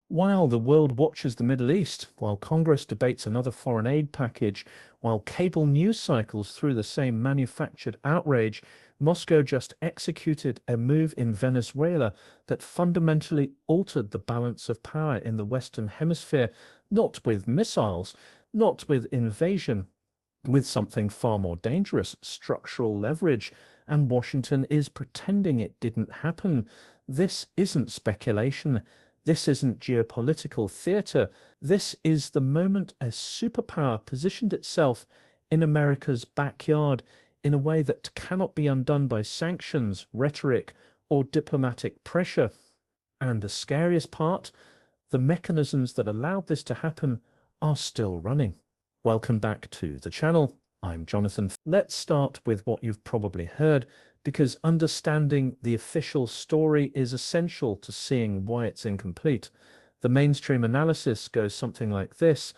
While the world watches the Middle East, while Congress debates another foreign aid package, while cable news cycles through the same manufactured outrage, Moscow just executed a move in Venezuela that fundamentally altered the balance of power in the Western Hemisphere, not with missiles, not with invasion, with something far more dangerous, structural leverage. And Washington is pretending it didn't happen. This isn't speculation. This isn't geopolitical theater. This is the moment a superpower positioned itself in America's backyard in a way that cannot be undone by sanctions, rhetoric, or diplomatic pressure. And the scariest part, the mechanisms that allowed this to happen are still running. Welcome back to the channel. I'm Jonathan. Let's start with what you've probably heard, because understanding the official story is essential to seeing why it's incomplete. The mainstream analysis goes something like this.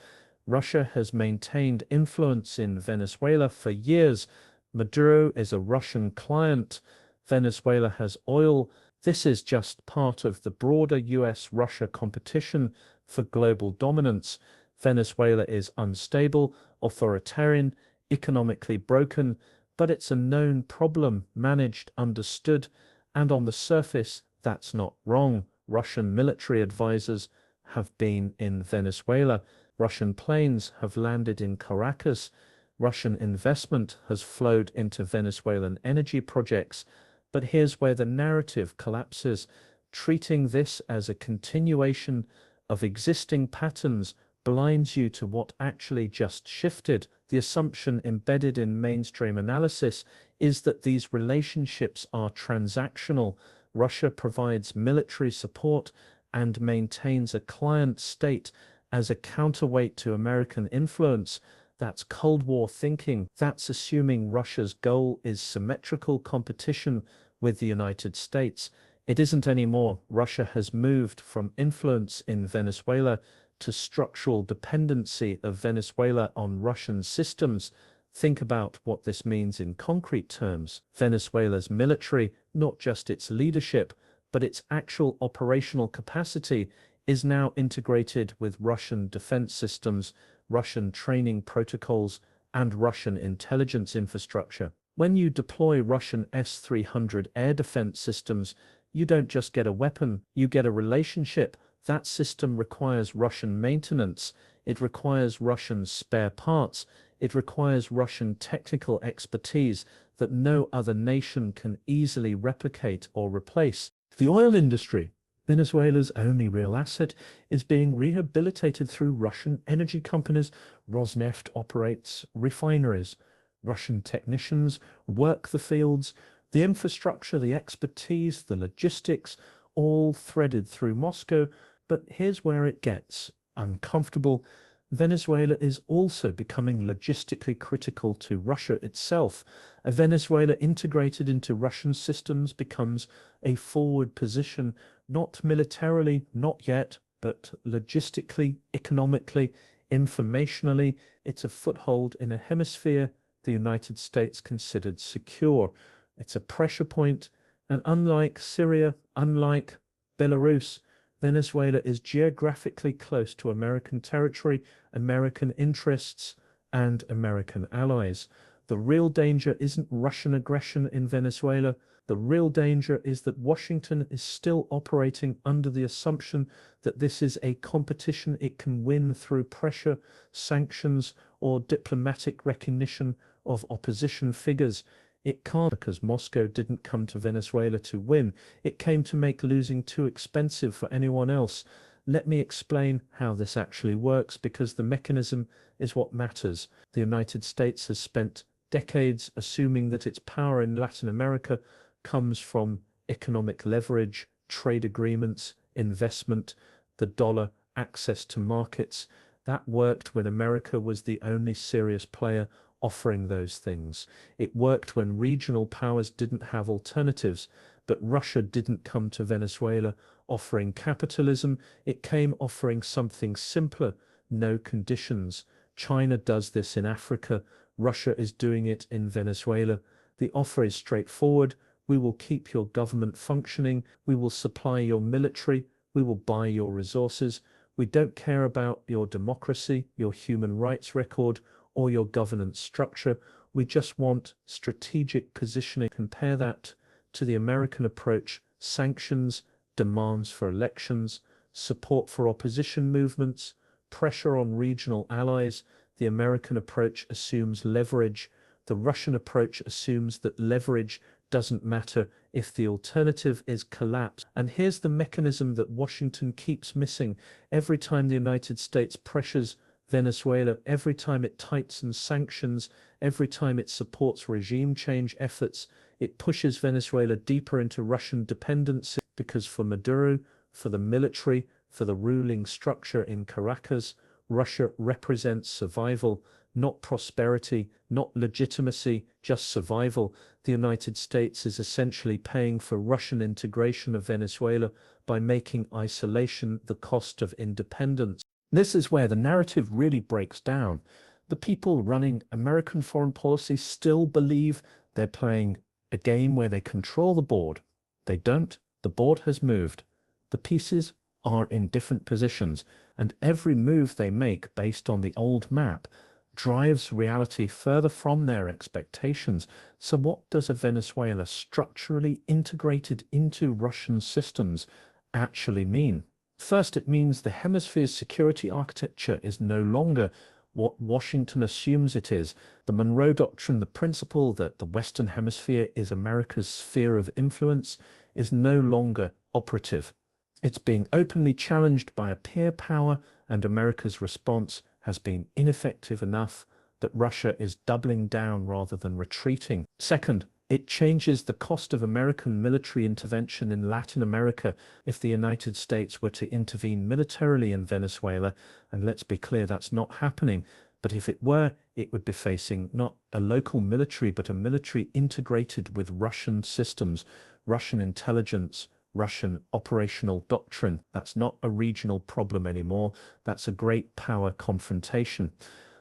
Russia has maintained influence in Venezuela for years. Maduro is a Russian client. Venezuela has oil. This is just part of the broader US-Russia competition for global dominance. Venezuela is unstable, authoritarian, economically broken, but it's a known problem, managed, understood, and on the surface, that's not wrong. Russian military advisors have been in Venezuela. Russian planes have landed in Caracas. Russian investment has flowed into Venezuelan energy projects. But here's where the narrative collapses. Treating this as a continuation of existing patterns blinds you to what actually just shifted. The assumption embedded in mainstream analysis is that these relationships are transactional. Russia provides military support and maintains a client state as a counterweight to American influence. That's Cold War thinking. That's assuming Russia's goal is symmetrical competition with the United States. It isn't anymore. Russia has moved from influence in Venezuela to structural dependency of Venezuela on Russian systems. Think about what this means in concrete terms. Venezuela's military, not just its leadership, but its actual operational capacity, is now integrated with Russian defense systems, Russian training protocols, and Russian intelligence infrastructure. When you deploy Russian S-300 air defense systems, you don't just get a weapon, you get a relationship. That system requires Russian maintenance, it requires Russian spare parts, it requires Russian technical expertise that no other nation can easily replicate or replace. The oil industry, Venezuela's only real asset, is being rehabilitated through Russian energy companies. Rosneft operates refineries. Russian technicians work the fields. The infrastructure, the expertise, the logistics, all threaded through Moscow. But here's where it gets uncomfortable. Venezuela is also becoming logistically critical to Russia itself. A Venezuela integrated into Russian systems becomes a forward position, not militarily, not yet, but logistically, economically, informationally. It's a foothold in a hemisphere the United States considered secure. It's a pressure point, and unlike Syria, unlike Belarus, Venezuela is geographically close to American territory, American interests, and American allies. The real danger isn't Russian aggression in Venezuela. The real danger is that Washington is still operating under the assumption that this is a competition it can win through pressure, sanctions, or diplomatic recognition of opposition figures. It can't, because Moscow didn't come to Venezuela to win. It came to make losing too expensive for anyone else. Let me explain how this actually works, because the mechanism is what matters. The United States has spent decades assuming that its power in Latin America comes from economic leverage, trade agreements, investment, the dollar, access to markets. That worked when America was the only serious player offering those things. It worked when regional powers didn't have alternatives, but Russia didn't come to Venezuela offering capitalism. It came offering something simpler, no conditions. China does this in Africa. Russia is doing it in Venezuela. The offer is straightforward. We will keep your government functioning. We will supply your military. We will buy your resources. We don't care about your democracy, your human rights record, or your governance structure. We just want strategic positioning. Compare that to the American approach: sanctions, demands for elections, support for opposition movements, pressure on regional allies. The American approach assumes leverage. The Russian approach assumes that leverage doesn't matter if the alternative is collapse. And here's the mechanism that Washington keeps missing. Every time the United States pressures Venezuela, every time it tightens sanctions, every time it supports regime change efforts, it pushes Venezuela deeper into Russian dependency, because for Maduro, for the military, for the ruling structure in Caracas, Russia represents survival, not prosperity, not legitimacy, just survival. The United States is essentially paying for Russian integration of Venezuela by making isolation the cost of independence. This is where the narrative really breaks down. The people running American foreign policy still believe they're playing a game where they control the board. They don't. The board has moved. The pieces are in different positions, and every move they make based on the old map drives reality further from their expectations. So what does a Venezuela structurally integrated into Russian systems actually mean? First, it means the hemisphere's security architecture is no longer what Washington assumes it is. The Monroe Doctrine, the principle that the Western Hemisphere is America's sphere of influence, is no longer operative. It's being openly challenged by a peer power, and America's response has been ineffective enough that Russia is doubling down rather than retreating. Second, it changes the cost of American military intervention in Latin America. If the United States were to intervene militarily in Venezuela, and let's be clear, that's not happening, but if it were, it would be facing not a local military, but a military integrated with Russian systems, Russian intelligence, Russian operational doctrine. That's not a regional problem anymore. That's a great power confrontation.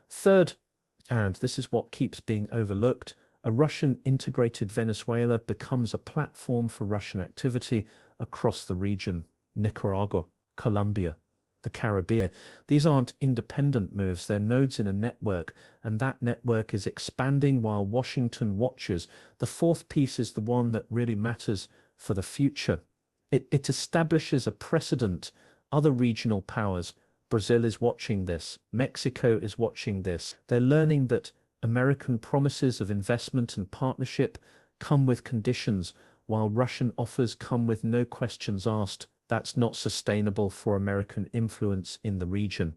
Third, and this is what keeps being overlooked, a Russian integrated Venezuela becomes a platform for Russian activity across the region: Nicaragua, Colombia, the Caribbean. These aren't independent moves, they're nodes in a network, and that network is expanding while Washington watches. The fourth piece is the one that really matters for the future. It establishes a precedent. Other regional powers, Brazil is watching this, Mexico is watching this. They're learning that American promises of investment and partnership come with conditions, while Russian offers come with no questions asked. That's not sustainable for American influence in the region.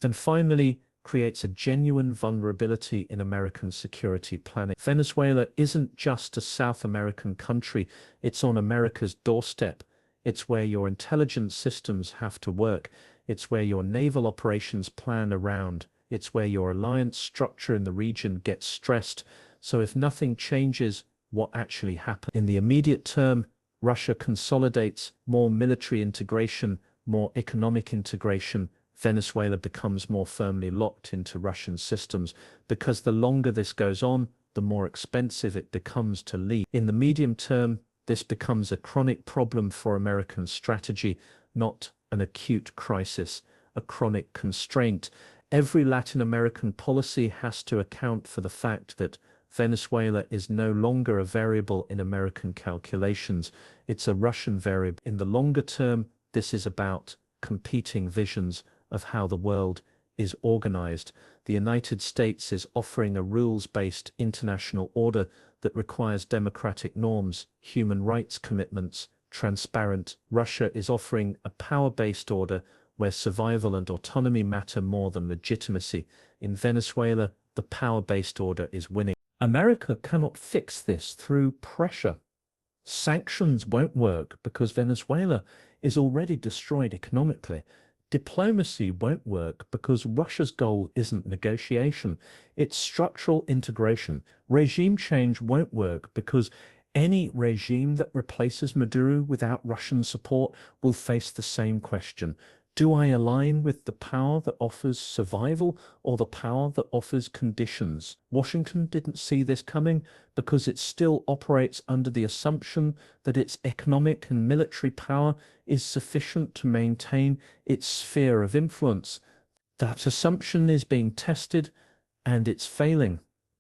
And finally, creates a genuine vulnerability in American security planning. Venezuela isn't just a South American country, it's on America's doorstep. It's where your intelligence systems have to work. It's where your naval operations plan around. It's where your alliance structure in the region gets stressed. So if nothing changes, what actually happens? In the immediate term, Russia consolidates more military integration, more economic integration. Venezuela becomes more firmly locked into Russian systems, because the longer this goes on, the more expensive it becomes to leave. In the medium term, this becomes a chronic problem for American strategy, not an acute crisis, a chronic constraint. Every Latin American policy has to account for the fact that Venezuela is no longer a variable in American calculations. It's a Russian variable. In the longer term, this is about competing visions of how the world is organized. The United States is offering a rules-based international order that requires democratic norms, human rights commitments, transparent. Russia is offering a power-based order where survival and autonomy matter more than legitimacy. In Venezuela, the power-based order is winning. America cannot fix this through pressure. Sanctions won't work because Venezuela is already destroyed economically. Diplomacy won't work because Russia's goal isn't negotiation, it's structural integration. Regime change won't work because any regime that replaces Maduro without Russian support will face the same question: Do I align with the power that offers survival or the power that offers conditions? Washington didn't see this coming because it still operates under the assumption that its economic and military power is sufficient to maintain its sphere of influence. That assumption is being tested and it's failing.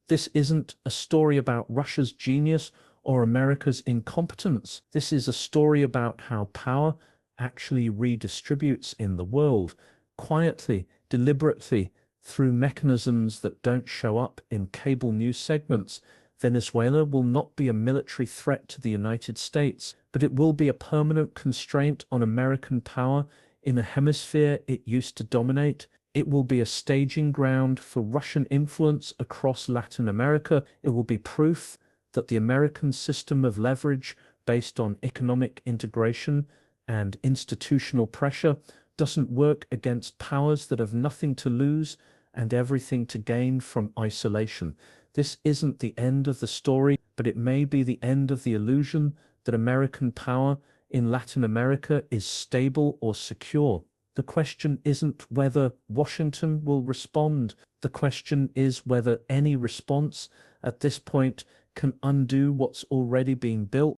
This isn't a story about Russia's genius or America's incompetence. This is a story about how power actually redistributes in the world, quietly, deliberately, through mechanisms that don't show up in cable news segments. Venezuela will not be a military threat to the United States, but it will be a permanent constraint on American power in a hemisphere it used to dominate. It will be a staging ground for Russian influence across Latin America. It will be proof that the American system of leverage based on economic integration and institutional pressure doesn't work against powers that have nothing to lose and everything to gain from isolation. This isn't the end of the story, but it may be the end of the illusion that American power in Latin America is stable or secure. The question isn't whether Washington will respond. The question is whether any response at this point can undo what's already been built.